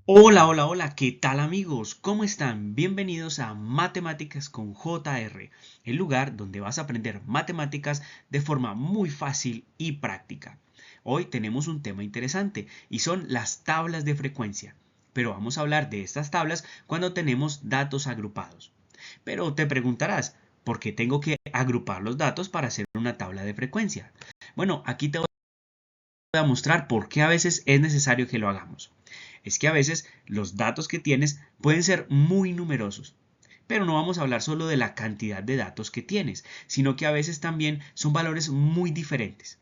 Hola, hola, hola, ¿qué tal amigos? ¿Cómo están? Bienvenidos a Matemáticas con JR, el lugar donde vas a aprender matemáticas de forma muy fácil y práctica. Hoy tenemos un tema interesante y son las tablas de frecuencia, pero vamos a hablar de estas tablas cuando tenemos datos agrupados. Pero te preguntarás, ¿por qué tengo que agrupar los datos para hacer una tabla de frecuencia? Bueno, aquí te voy a mostrar por qué a veces es necesario que lo hagamos. Es que a veces los datos que tienes pueden ser muy numerosos, pero no vamos a hablar solo de la cantidad de datos que tienes, sino que a veces también son valores muy diferentes.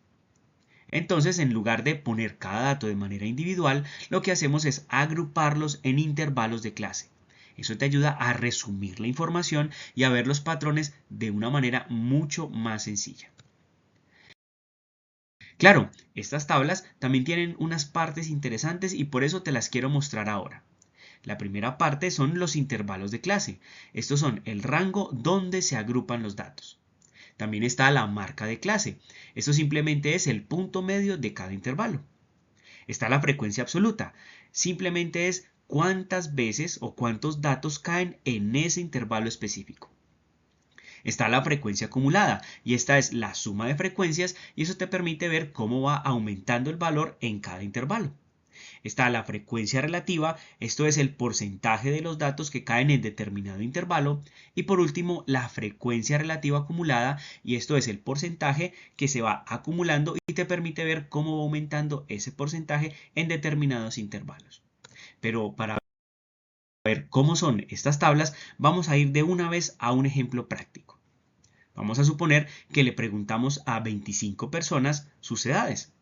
Entonces, en lugar de poner cada dato de manera individual, lo que hacemos es agruparlos en intervalos de clase. Eso te ayuda a resumir la información y a ver los patrones de una manera mucho más sencilla. Claro, estas tablas también tienen unas partes interesantes y por eso te las quiero mostrar ahora. La primera parte son los intervalos de clase. Estos son el rango donde se agrupan los datos. También está la marca de clase. Esto simplemente es el punto medio de cada intervalo. Está la frecuencia absoluta. Simplemente es cuántas veces o cuántos datos caen en ese intervalo específico. Está la frecuencia acumulada y esta es la suma de frecuencias y eso te permite ver cómo va aumentando el valor en cada intervalo. Está la frecuencia relativa, esto es el porcentaje de los datos que caen en determinado intervalo. Y por último, la frecuencia relativa acumulada, y esto es el porcentaje que se va acumulando y te permite ver cómo va aumentando ese porcentaje en determinados intervalos. Pero para ver cómo son estas tablas, vamos a ir de una vez a un ejemplo práctico. Vamos a suponer que le preguntamos a 25 personas sus edades.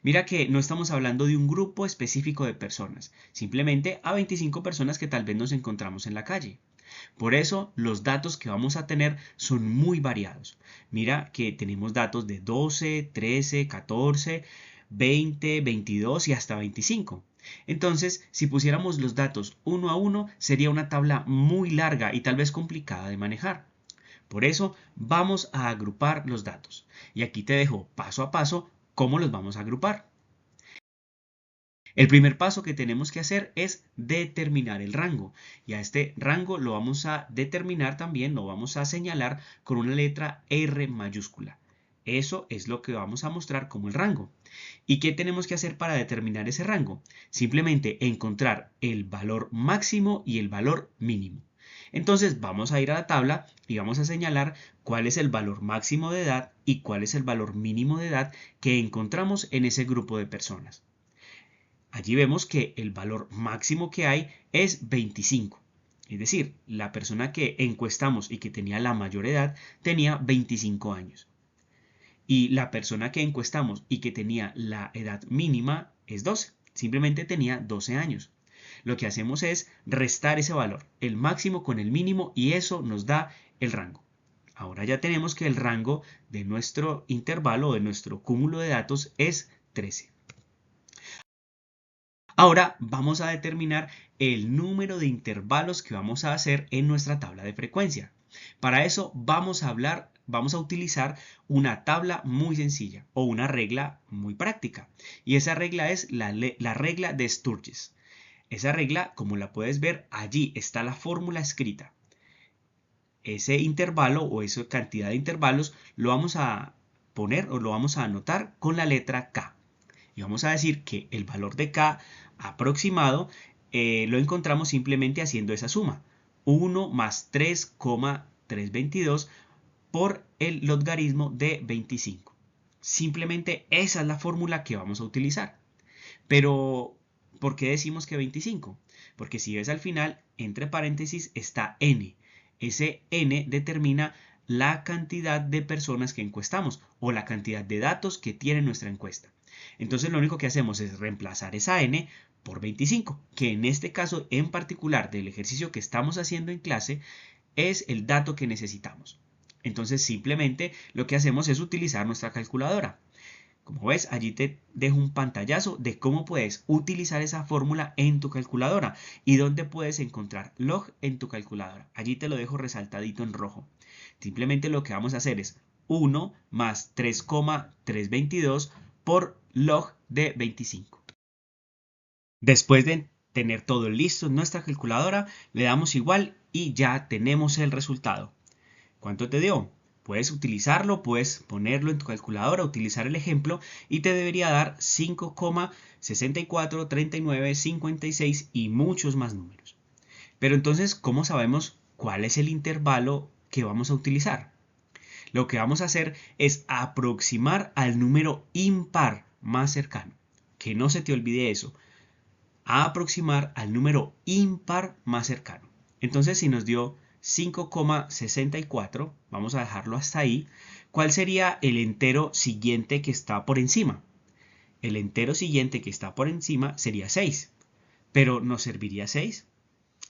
Mira que no estamos hablando de un grupo específico de personas, simplemente a 25 personas que tal vez nos encontramos en la calle. Por eso los datos que vamos a tener son muy variados. Mira que tenemos datos de 12, 13, 14, 20, 22 y hasta 25. Entonces, si pusiéramos los datos uno a uno, sería una tabla muy larga y tal vez complicada de manejar. Por eso vamos a agrupar los datos. Y aquí te dejo paso a paso cómo los vamos a agrupar. El primer paso que tenemos que hacer es determinar el rango. Y a este rango lo vamos a determinar también, lo vamos a señalar con una letra R mayúscula. Eso es lo que vamos a mostrar como el rango. ¿Y qué tenemos que hacer para determinar ese rango? Simplemente encontrar el valor máximo y el valor mínimo. Entonces vamos a ir a la tabla y vamos a señalar cuál es el valor máximo de edad y cuál es el valor mínimo de edad que encontramos en ese grupo de personas. Allí vemos que el valor máximo que hay es 25. Es decir, la persona que encuestamos y que tenía la mayor edad tenía 25 años. Y la persona que encuestamos y que tenía la edad mínima es 12. Simplemente tenía 12 años. Lo que hacemos es restar ese valor, el máximo con el mínimo, y eso nos da el rango. Ahora ya tenemos que el rango de nuestro intervalo o de nuestro cúmulo de datos es 13. Ahora vamos a determinar el número de intervalos que vamos a hacer en nuestra tabla de frecuencia. Para eso vamos a utilizar una tabla muy sencilla o una regla muy práctica. Y esa regla es la regla de Sturges. Esa regla, como la puedes ver, allí está la fórmula escrita. Ese intervalo o esa cantidad de intervalos lo vamos a poner o lo vamos a anotar con la letra K. Y vamos a decir que el valor de K aproximado lo encontramos simplemente haciendo esa suma. 1 más 3,322 por el logaritmo de 25. Simplemente esa es la fórmula que vamos a utilizar. Pero, ¿por qué decimos que 25? Porque si ves al final, entre paréntesis está n. Ese n determina la cantidad de personas que encuestamos o la cantidad de datos que tiene nuestra encuesta. Entonces lo único que hacemos es reemplazar esa n por 25, que en este caso en particular del ejercicio que estamos haciendo en clase es el dato que necesitamos. Entonces simplemente lo que hacemos es utilizar nuestra calculadora. Como ves, allí te dejo un pantallazo de cómo puedes utilizar esa fórmula en tu calculadora y dónde puedes encontrar log en tu calculadora. Allí te lo dejo resaltadito en rojo. Simplemente lo que vamos a hacer es 1 más 3,322 por log de 25. Después de tener todo listo en nuestra calculadora, le damos igual y ya tenemos el resultado. ¿Cuánto te dio? Puedes utilizarlo, puedes ponerlo en tu calculadora, utilizar el ejemplo y te debería dar 5,64, 39, 56 y muchos más números. Pero entonces, ¿cómo sabemos cuál es el intervalo que vamos a utilizar? Lo que vamos a hacer es aproximar al número impar más cercano. Que no se te olvide eso. A aproximar al número impar más cercano. Entonces, si nos dio 5,64, vamos a dejarlo hasta ahí. ¿Cuál sería el entero siguiente que está por encima? El entero siguiente que está por encima sería 6. ¿Pero nos serviría 6?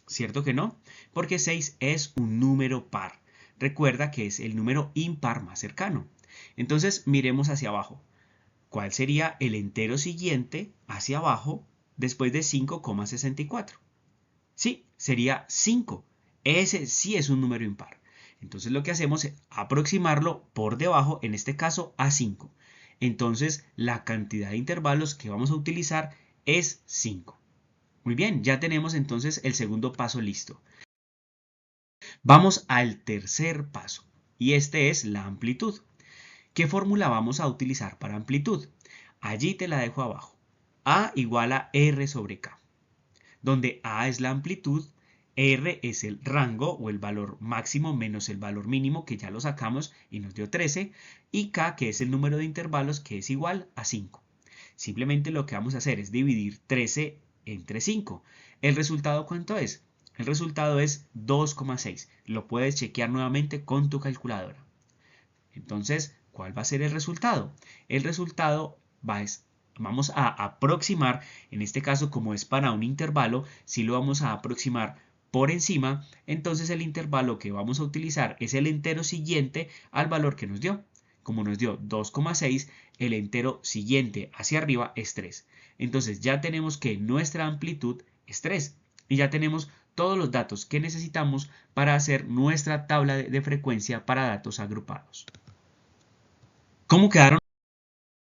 ¿Cierto que no? Porque 6 es un número par. Recuerda que es el número impar más cercano. Entonces miremos hacia abajo. ¿Cuál sería el entero siguiente hacia abajo después de 5,64? Sí, sería 5. Ese sí es un número impar. Entonces lo que hacemos es aproximarlo por debajo, en este caso a 5. Entonces la cantidad de intervalos que vamos a utilizar es 5. Muy bien, ya tenemos entonces el segundo paso listo. Vamos al tercer paso y este es la amplitud. ¿Qué fórmula vamos a utilizar para amplitud? Allí te la dejo abajo. A igual a R sobre K, donde A es la amplitud, R es el rango o el valor máximo menos el valor mínimo que ya lo sacamos y nos dio 13 y K que es el número de intervalos que es igual a 5. Simplemente lo que vamos a hacer es dividir 13 entre 5. ¿El resultado cuánto es? El resultado es 2,6. Lo puedes chequear nuevamente con tu calculadora. Entonces, ¿cuál va a ser el resultado? El resultado vamos a aproximar, en este caso como es para un intervalo, si lo vamos a aproximar por encima, entonces el intervalo que vamos a utilizar es el entero siguiente al valor que nos dio. Como nos dio 2,6, el entero siguiente hacia arriba es 3. Entonces ya tenemos que nuestra amplitud es 3 y ya tenemos todos los datos que necesitamos para hacer nuestra tabla de frecuencia para datos agrupados. ¿Cómo quedaron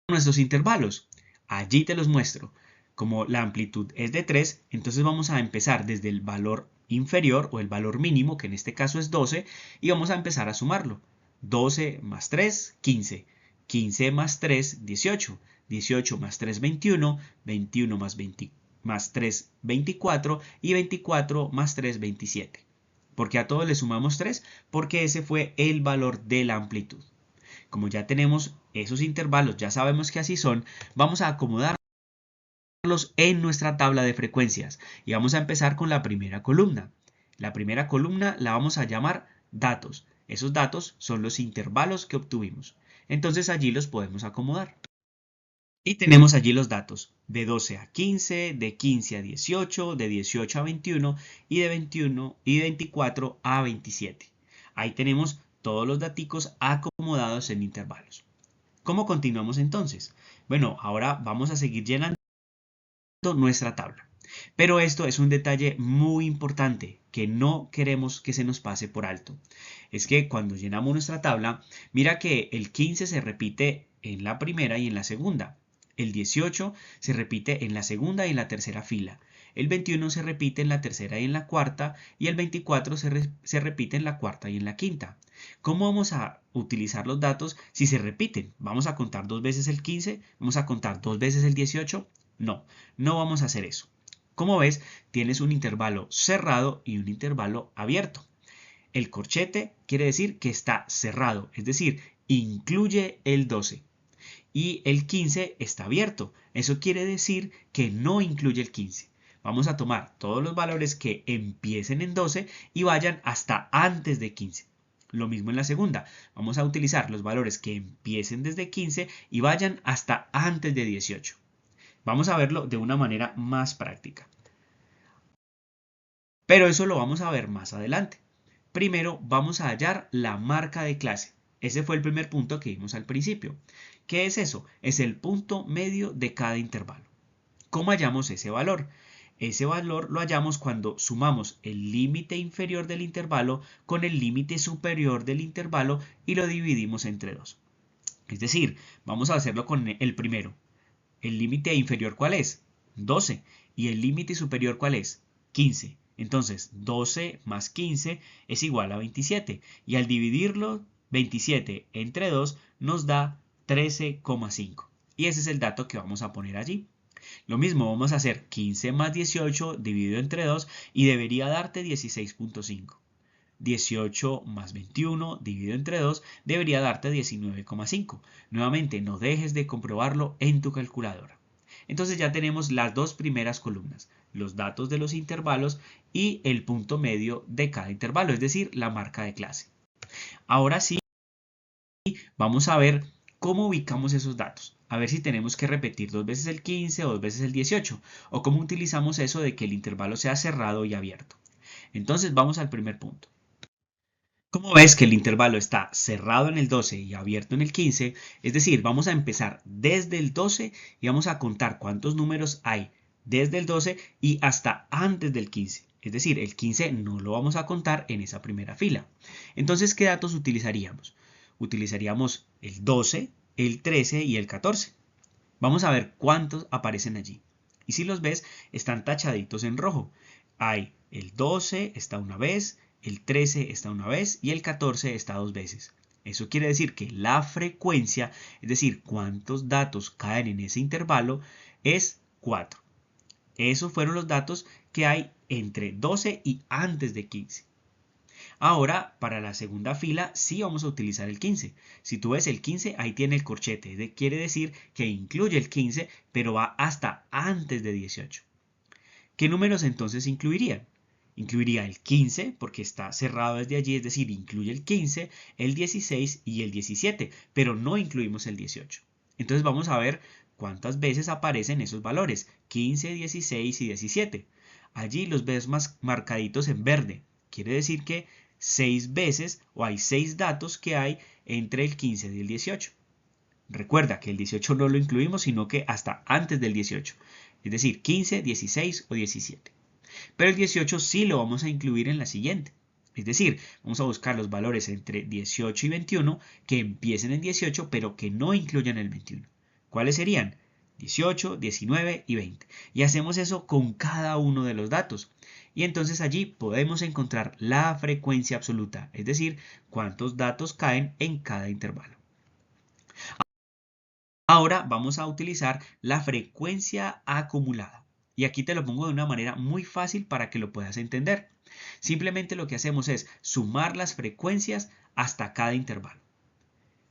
nuestros intervalos? Allí te los muestro. Como la amplitud es de 3, entonces vamos a empezar desde el valor inferior o el valor mínimo, que en este caso es 12, y vamos a empezar a sumarlo. 12 más 3, 15. 15 más 3, 18. 18 más 3, 21. 21 más 3, 24. Y 24 más 3, 27. ¿Por qué a todos le sumamos 3? Porque ese fue el valor de la amplitud. Como ya tenemos esos intervalos, ya sabemos que así son, vamos a acomodarlos en nuestra tabla de frecuencias y vamos a empezar con la primera columna. La primera columna la vamos a llamar datos. Esos datos son los intervalos que obtuvimos. Entonces allí los podemos acomodar. Y tenemos allí los datos de 12 a 15, de 15 a 18, de 18 a 21 y de 21 y 24 a 27. Ahí tenemos todos los daticos acomodados en intervalos. ¿Cómo continuamos entonces? Bueno, ahora vamos a seguir llenando nuestra tabla. Pero esto es un detalle muy importante que no queremos que se nos pase por alto. Es que cuando llenamos nuestra tabla, mira que el 15 se repite en la primera y en la segunda. El 18 se repite en la segunda y en la tercera fila. El 21 se repite en la tercera y en la cuarta. Y el 24 se repite en la cuarta y en la quinta. ¿Cómo vamos a utilizar los datos si se repiten? ¿Vamos a contar dos veces el 15? ¿Vamos a contar dos veces el 18? No, no vamos a hacer eso. Como ves, tienes un intervalo cerrado y un intervalo abierto. El corchete quiere decir que está cerrado, es decir, incluye el 12. Y el 15 está abierto. Eso quiere decir que no incluye el 15. Vamos a tomar todos los valores que empiecen en 12 y vayan hasta antes de 15. Lo mismo en la segunda. Vamos a utilizar los valores que empiecen desde 15 y vayan hasta antes de 18. Vamos a verlo de una manera más práctica. Pero eso lo vamos a ver más adelante. Primero vamos a hallar la marca de clase. Ese fue el primer punto que vimos al principio. ¿Qué es eso? Es el punto medio de cada intervalo. ¿Cómo hallamos ese valor? Ese valor lo hallamos cuando sumamos el límite inferior del intervalo con el límite superior del intervalo y lo dividimos entre 2. Es decir, vamos a hacerlo con el primero. ¿El límite inferior cuál es? 12. ¿Y el límite superior cuál es? 15. Entonces, 12 más 15 es igual a 27. Y al dividirlo, 27 entre 2 nos da 13,5. Y ese es el dato que vamos a poner allí. Lo mismo vamos a hacer 15 más 18 dividido entre 2 y debería darte 16,5. 18 más 21 dividido entre 2 debería darte 19,5. Nuevamente, no dejes de comprobarlo en tu calculadora. Entonces ya tenemos las dos primeras columnas, los datos de los intervalos y el punto medio de cada intervalo, es decir, la marca de clase. Ahora sí, vamos a ver cómo ubicamos esos datos. A ver si tenemos que repetir dos veces el 15 o dos veces el 18, o cómo utilizamos eso de que el intervalo sea cerrado y abierto. Entonces vamos al primer punto. Como ves que el intervalo está cerrado en el 12 y abierto en el 15, es decir, vamos a empezar desde el 12 y vamos a contar cuántos números hay desde el 12 y hasta antes del 15. Es decir, el 15 no lo vamos a contar en esa primera fila. Entonces, ¿qué datos utilizaríamos? Utilizaríamos el 12, el 13 y el 14. Vamos a ver cuántos aparecen allí. Y si los ves, están tachaditos en rojo. Hay el 12 está una vez, el 13 está una vez y el 14 está dos veces. Eso quiere decir que la frecuencia, es decir, cuántos datos caen en ese intervalo, es 4. Esos fueron los datos que hay entre 12 y antes de 15. Ahora, para la segunda fila, sí vamos a utilizar el 15. Si tú ves el 15, ahí tiene el corchete. Quiere decir que incluye el 15, pero va hasta antes de 18. ¿Qué números entonces incluirían? Incluiría el 15, porque está cerrado desde allí, es decir, incluye el 15, el 16 y el 17, pero no incluimos el 18. Entonces vamos a ver cuántas veces aparecen esos valores, 15, 16 y 17. Allí los ves más marcaditos en verde. Quiere decir que 6 veces o hay 6 datos que hay entre el 15 y el 18. Recuerda que el 18 no lo incluimos, sino que hasta antes del 18. Es decir, 15, 16 o 17. Pero el 18 sí lo vamos a incluir en la siguiente. Es decir, vamos a buscar los valores entre 18 y 21 que empiecen en 18 pero que no incluyan el 21. ¿Cuáles serían? 18, 19 y 20. Y hacemos eso con cada uno de los datos. Y entonces allí podemos encontrar la frecuencia absoluta, es decir, cuántos datos caen en cada intervalo. Ahora vamos a utilizar la frecuencia acumulada. Y aquí te lo pongo de una manera muy fácil para que lo puedas entender. Simplemente lo que hacemos es sumar las frecuencias hasta cada intervalo.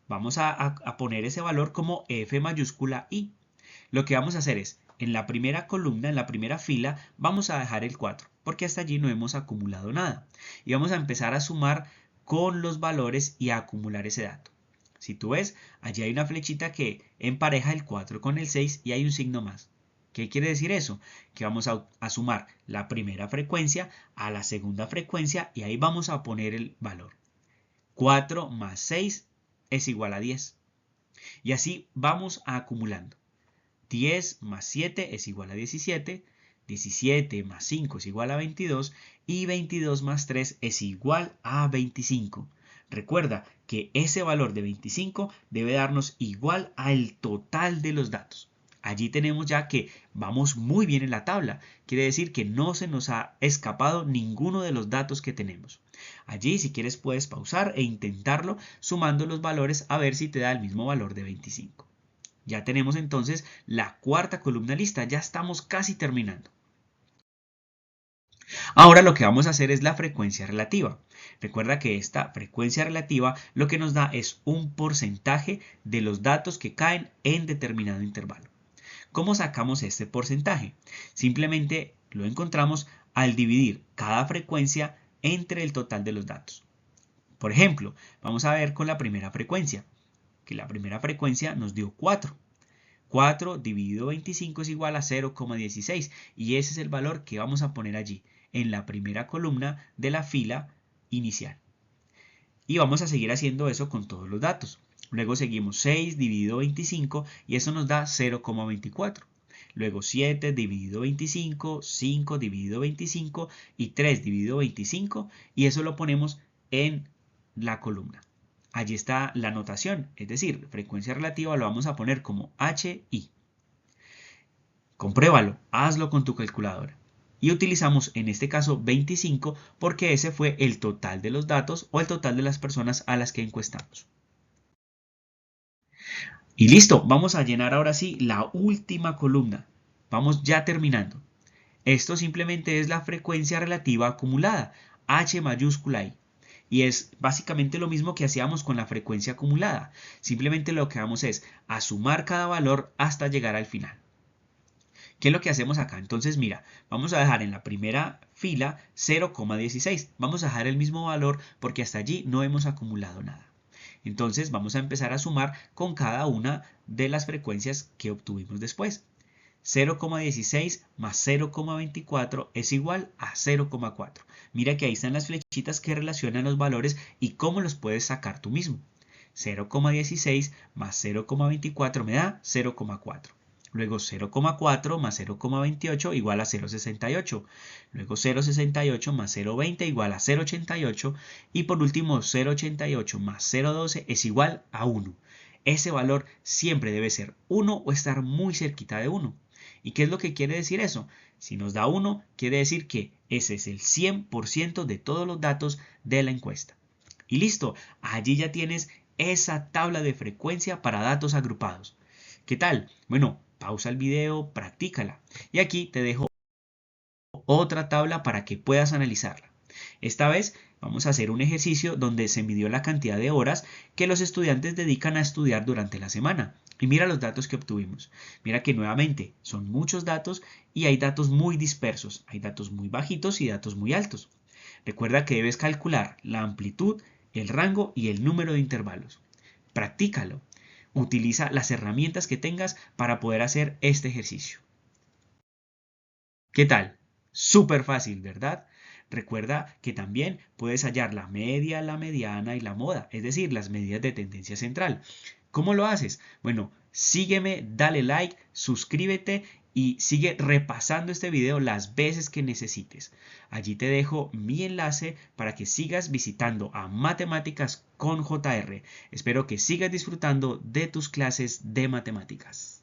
Vamos a poner ese valor como F mayúscula I. Lo que vamos a hacer es, en la primera columna, en la primera fila, vamos a dejar el 4, porque hasta allí no hemos acumulado nada. Y vamos a empezar a sumar con los valores y a acumular ese dato. Si tú ves, allí hay una flechita que empareja el 4 con el 6 y hay un signo más. ¿Qué quiere decir eso? Que vamos a sumar la primera frecuencia a la segunda frecuencia y ahí vamos a poner el valor. 4 más 6 es igual a 10. Y así vamos acumulando. 10 más 7 es igual a 17, 17 más 5 es igual a 22 y 22 más 3 es igual a 25. Recuerda que ese valor de 25 debe darnos igual al total de los datos. Allí tenemos ya que vamos muy bien en la tabla. Quiere decir que no se nos ha escapado ninguno de los datos que tenemos. Allí, si quieres, puedes pausar e intentarlo sumando los valores a ver si te da el mismo valor de 25. Ya tenemos entonces la cuarta columna lista, ya estamos casi terminando. Ahora lo que vamos a hacer es la frecuencia relativa. Recuerda que esta frecuencia relativa lo que nos da es un porcentaje de los datos que caen en determinado intervalo. ¿Cómo sacamos este porcentaje? Simplemente lo encontramos al dividir cada frecuencia entre el total de los datos. Por ejemplo, vamos a ver con la primera frecuencia, que la primera frecuencia nos dio 4. 4 dividido 25 es igual a 0,16 y ese es el valor que vamos a poner allí en la primera columna de la fila inicial. Y vamos a seguir haciendo eso con todos los datos. Luego seguimos 6 dividido 25 y eso nos da 0,24. Luego 7 dividido 25, 5 dividido 25 y 3 dividido 25 y eso lo ponemos en la columna. Allí está la notación, es decir, frecuencia relativa lo vamos a poner como HI. Compruébalo, hazlo con tu calculadora. Y utilizamos en este caso 25 porque ese fue el total de los datos o el total de las personas a las que encuestamos. Y listo, vamos a llenar ahora sí la última columna. Vamos ya terminando. Esto simplemente es la frecuencia relativa acumulada, H mayúscula I. Y es básicamente lo mismo que hacíamos con la frecuencia acumulada. Simplemente lo que vamos es a sumar cada valor hasta llegar al final. ¿Qué es lo que hacemos acá? Entonces, mira, vamos a dejar en la primera fila 0,16. Vamos a dejar el mismo valor porque hasta allí no hemos acumulado nada. Entonces, vamos a empezar a sumar con cada una de las frecuencias que obtuvimos después. 0,16 más 0,24 es igual a 0,4. Mira que ahí están las flechitas que relacionan los valores y cómo los puedes sacar tú mismo. 0,16 más 0,24 me da 0,4. Luego 0,4 más 0,28 igual a 0,68. Luego 0,68 más 0,20 igual a 0,88. Y por último 0,88 más 0,12 es igual a 1. Ese valor siempre debe ser 1 o estar muy cerquita de 1. ¿Y qué es lo que quiere decir eso? Si nos da 1, quiere decir que ese es el 100% de todos los datos de la encuesta. Y listo, allí ya tienes esa tabla de frecuencia para datos agrupados. ¿Qué tal? Bueno, pausa el video, practícala. Y aquí te dejo otra tabla para que puedas analizarla. Esta vez vamos a hacer un ejercicio donde se midió la cantidad de horas que los estudiantes dedican a estudiar durante la semana. Y mira los datos que obtuvimos. Mira que nuevamente son muchos datos y hay datos muy dispersos. Hay datos muy bajitos y datos muy altos. Recuerda que debes calcular la amplitud, el rango y el número de intervalos. Practícalo. Utiliza las herramientas que tengas para poder hacer este ejercicio. ¿Qué tal? Súper fácil, ¿verdad? Recuerda que también puedes hallar la media, la mediana y la moda, es decir, las medidas de tendencia central. ¿Cómo lo haces? Bueno, sígueme, dale like, suscríbete y sigue repasando este video las veces que necesites. Allí te dejo mi enlace para que sigas visitando a Matemáticas con JR. Espero que sigas disfrutando de tus clases de matemáticas.